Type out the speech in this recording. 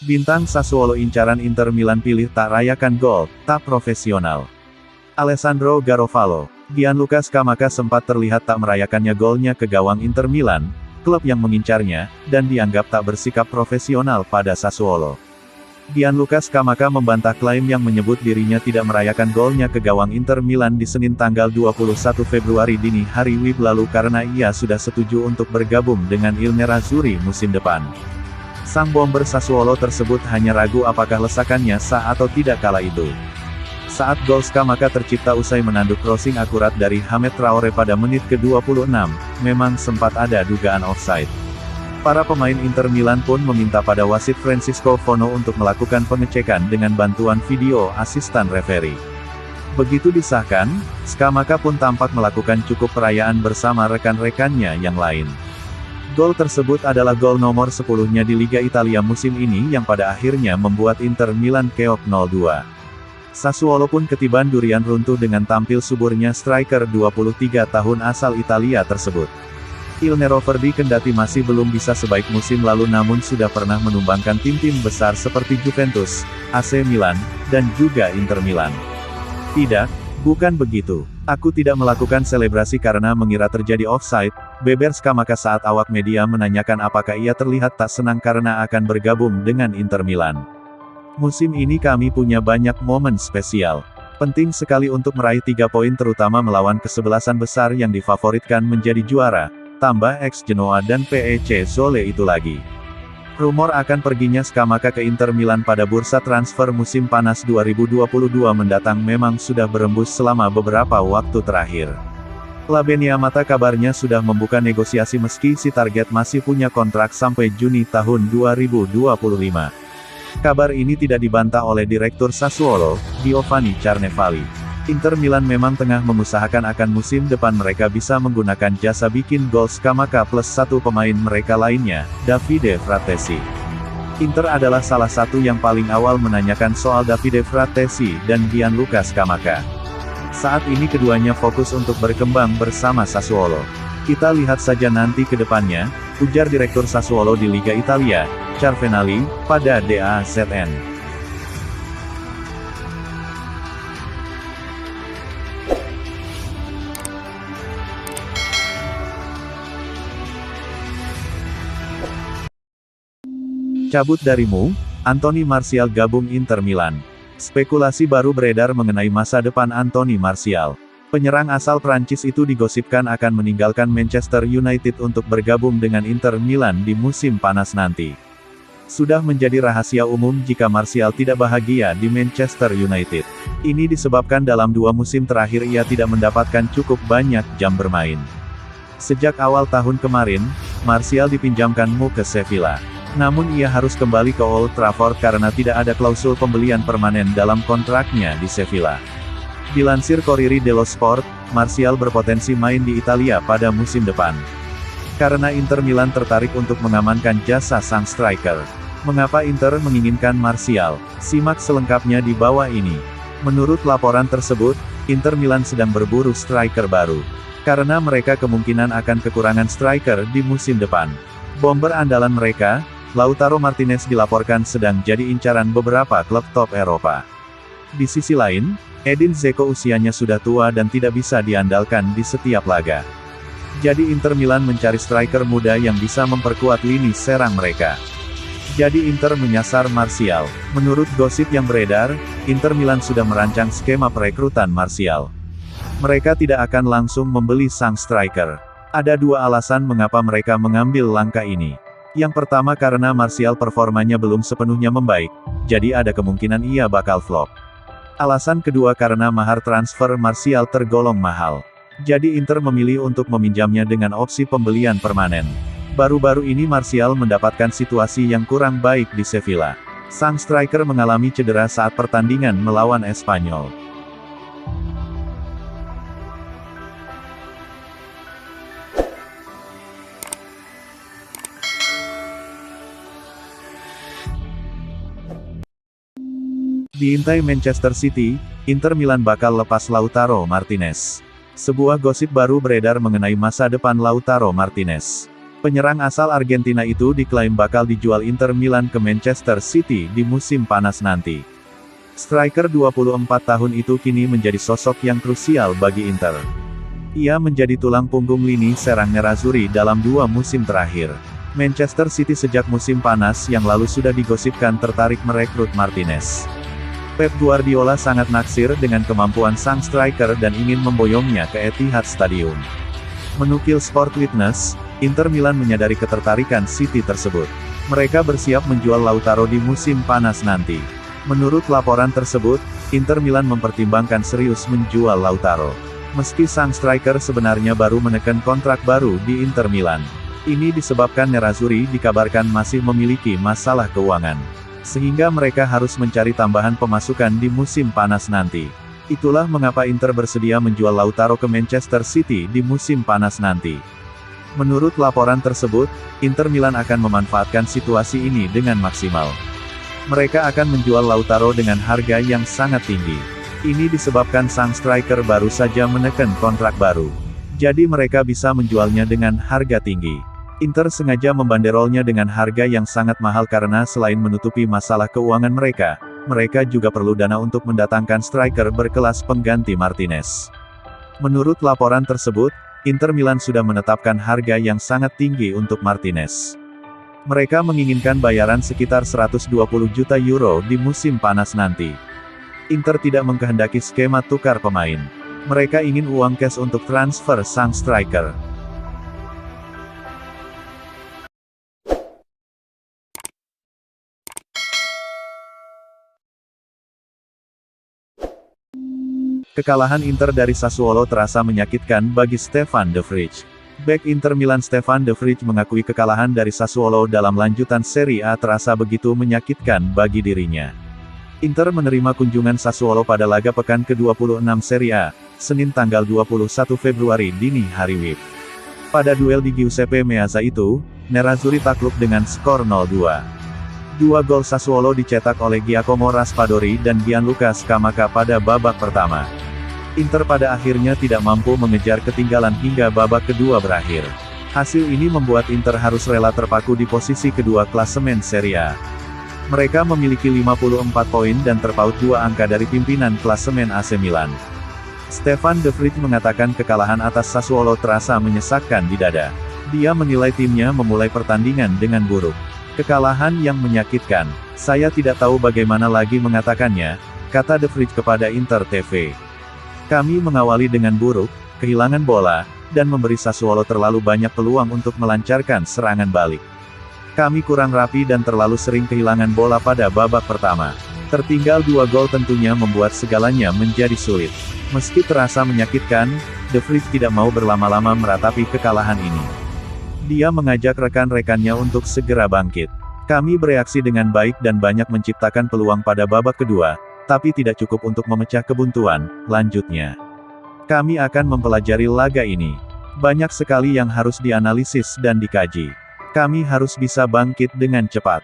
Bintang Sassuolo incaran Inter Milan pilih tak rayakan gol, tak profesional. Alessandro Garofalo. Gianluca Scamacca sempat terlihat tak merayakannya golnya ke gawang Inter Milan, klub yang mengincarnya, dan dianggap tak bersikap profesional pada Sassuolo. Gianluca Scamacca membantah klaim yang menyebut dirinya tidak merayakan golnya ke gawang Inter Milan di Senin tanggal 21 Februari dini hari WIB lalu karena ia sudah setuju untuk bergabung dengan Il Nerazzurri musim depan. Sang bomber Sassuolo tersebut hanya ragu apakah lesakannya sah atau tidak kala itu. Saat gol Scamacca tercipta usai menanduk crossing akurat dari Hamed Traore pada menit ke-26, memang sempat ada dugaan offside. Para pemain Inter Milan pun meminta pada wasit Francisco Fono untuk melakukan pengecekan dengan bantuan video asistan referi. Begitu disahkan, Scamacca pun tampak melakukan cukup perayaan bersama rekan-rekannya yang lain. Gol tersebut adalah gol nomor 10-nya di Liga Italia musim ini yang pada akhirnya membuat Inter Milan keok 0-2. Sassuolo pun ketiban durian runtuh dengan tampil suburnya striker 23 tahun asal Italia tersebut. Il Nerazzurri kendati masih belum bisa sebaik musim lalu namun sudah pernah menumbangkan tim-tim besar seperti Juventus, AC Milan, dan juga Inter Milan. Tidak, bukan begitu. Aku tidak melakukan selebrasi karena mengira terjadi offside, beber Scamacca saat awak media menanyakan apakah ia terlihat tak senang karena akan bergabung dengan Inter Milan. Musim ini kami punya banyak momen spesial. Penting sekali untuk meraih 3 poin terutama melawan kesebelasan besar yang difavoritkan menjadi juara. Tambah ex Genoa dan PEC Zwolle itu lagi. Rumor akan perginya Scamacca ke Inter Milan pada bursa transfer musim panas 2022 mendatang memang sudah berembus selama beberapa waktu terakhir. La Beniamata kabarnya sudah membuka negosiasi meski si target masih punya kontrak sampai Juni tahun 2025. Kabar ini tidak dibantah oleh Direktur Sassuolo, Giovanni Carnevali. Inter Milan memang tengah mengusahakan akan musim depan mereka bisa menggunakan jasa bikin gol Scamacca plus satu pemain mereka lainnya, Davide Frattesi. Inter adalah salah satu yang paling awal menanyakan soal Davide Frattesi dan Gianluca Scamacca. Saat ini keduanya fokus untuk berkembang bersama Sassuolo. Kita lihat saja nanti ke depannya, ujar Direktur Sassuolo di Liga Italia, Carvenali, pada DAZN. Cabut darimu, Anthony Martial gabung Inter Milan. Spekulasi baru beredar mengenai masa depan Anthony Martial. Penyerang asal Prancis itu digosipkan akan meninggalkan Manchester United untuk bergabung dengan Inter Milan di musim panas nanti. Sudah menjadi rahasia umum jika Martial tidak bahagia di Manchester United. Ini disebabkan dalam 2 musim terakhir ia tidak mendapatkan cukup banyak jam bermain. Sejak awal tahun kemarin, Martial dipinjamkanmu ke Sevilla. Namun ia harus kembali ke Old Trafford karena tidak ada klausul pembelian permanen dalam kontraknya di Sevilla. Dilansir Corriere dello Sport, Martial berpotensi main di Italia pada musim depan. Karena Inter Milan tertarik untuk mengamankan jasa sang striker. Mengapa Inter menginginkan Martial? Simak selengkapnya di bawah ini. Menurut laporan tersebut, Inter Milan sedang berburu striker baru. Karena mereka kemungkinan akan kekurangan striker di musim depan. Bomber andalan mereka, Lautaro Martinez dilaporkan sedang jadi incaran beberapa klub top Eropa. Di sisi lain, Edin Dzeko usianya sudah tua dan tidak bisa diandalkan di setiap laga. Jadi Inter Milan mencari striker muda yang bisa memperkuat lini serang mereka. Jadi Inter menyasar Martial. Menurut gosip yang beredar, Inter Milan sudah merancang skema perekrutan Martial. Mereka tidak akan langsung membeli sang striker. Ada 2 alasan mengapa mereka mengambil langkah ini. Yang pertama karena Martial performanya belum sepenuhnya membaik, jadi ada kemungkinan ia bakal flop. Alasan kedua karena mahar transfer Martial tergolong mahal. Jadi Inter memilih untuk meminjamnya dengan opsi pembelian permanen. Baru-baru ini Martial mendapatkan situasi yang kurang baik di Sevilla. Sang striker mengalami cedera saat pertandingan melawan Espanyol. Diintai Manchester City, Inter Milan bakal lepas Lautaro Martinez. Sebuah gosip baru beredar mengenai masa depan Lautaro Martinez. Penyerang asal Argentina itu diklaim bakal dijual Inter Milan ke Manchester City di musim panas nanti. Striker 24 tahun itu kini menjadi sosok yang krusial bagi Inter. Ia menjadi tulang punggung lini serang Nerazzurri dalam 2 musim terakhir. Manchester City sejak musim panas yang lalu sudah digosipkan tertarik merekrut Martinez. Pep Guardiola sangat naksir dengan kemampuan sang striker dan ingin memboyongnya ke Etihad Stadium. Menukil Sport Witness, Inter Milan menyadari ketertarikan City tersebut. Mereka bersiap menjual Lautaro di musim panas nanti. Menurut laporan tersebut, Inter Milan mempertimbangkan serius menjual Lautaro. Meski sang striker sebenarnya baru menekan kontrak baru di Inter Milan. Ini disebabkan Nerazzurri dikabarkan masih memiliki masalah keuangan. Sehingga mereka harus mencari tambahan pemasukan di musim panas nanti. Itulah mengapa Inter bersedia menjual Lautaro ke Manchester City di musim panas nanti. Menurut laporan tersebut, Inter Milan akan memanfaatkan situasi ini dengan maksimal. Mereka akan menjual Lautaro dengan harga yang sangat tinggi. Ini disebabkan sang striker baru saja menekan kontrak baru. Jadi mereka bisa menjualnya dengan harga tinggi. Inter sengaja membanderolnya dengan harga yang sangat mahal karena selain menutupi masalah keuangan mereka juga perlu dana untuk mendatangkan striker berkelas pengganti Martinez. Menurut laporan tersebut, Inter Milan sudah menetapkan harga yang sangat tinggi untuk Martinez. Mereka menginginkan bayaran sekitar 120 juta euro di musim panas nanti. Inter tidak mengkehendaki skema tukar pemain. Mereka ingin uang cash untuk transfer sang striker. Kekalahan Inter dari Sassuolo terasa menyakitkan bagi Stefan De Vrij. Bek Inter Milan Stefan De Vrij mengakui kekalahan dari Sassuolo dalam lanjutan Serie A terasa begitu menyakitkan bagi dirinya. Inter menerima kunjungan Sassuolo pada laga pekan ke-26 Serie A, Senin tanggal 21 Februari dini hari WIB. Pada duel di Giuseppe Meazza itu, Nerazzurri takluk dengan skor 0-2. 2 gol Sassuolo dicetak oleh Giacomo Raspadori dan Gianluca Scamacca pada babak pertama. Inter pada akhirnya tidak mampu mengejar ketinggalan hingga babak kedua berakhir. Hasil ini membuat Inter harus rela terpaku di posisi kedua klasemen Serie A. Mereka memiliki 54 poin dan terpaut 2 angka dari pimpinan klasemen AC Milan. Stefan De Vrij mengatakan kekalahan atas Sassuolo terasa menyesakkan di dada. Dia menilai timnya memulai pertandingan dengan buruk. Kekalahan yang menyakitkan. Saya tidak tahu bagaimana lagi mengatakannya, kata De Vrij kepada Inter TV. Kami mengawali dengan buruk, kehilangan bola, dan memberi Sassuolo terlalu banyak peluang untuk melancarkan serangan balik. Kami kurang rapi dan terlalu sering kehilangan bola pada babak pertama. Tertinggal 2 gol tentunya membuat segalanya menjadi sulit. Meski terasa menyakitkan, De Vrij tidak mau berlama-lama meratapi kekalahan ini. Dia mengajak rekan-rekannya untuk segera bangkit. Kami bereaksi dengan baik dan banyak menciptakan peluang pada babak kedua, tapi tidak cukup untuk memecah kebuntuan, lanjutnya. Kami akan mempelajari laga ini. Banyak sekali yang harus dianalisis dan dikaji. Kami harus bisa bangkit dengan cepat.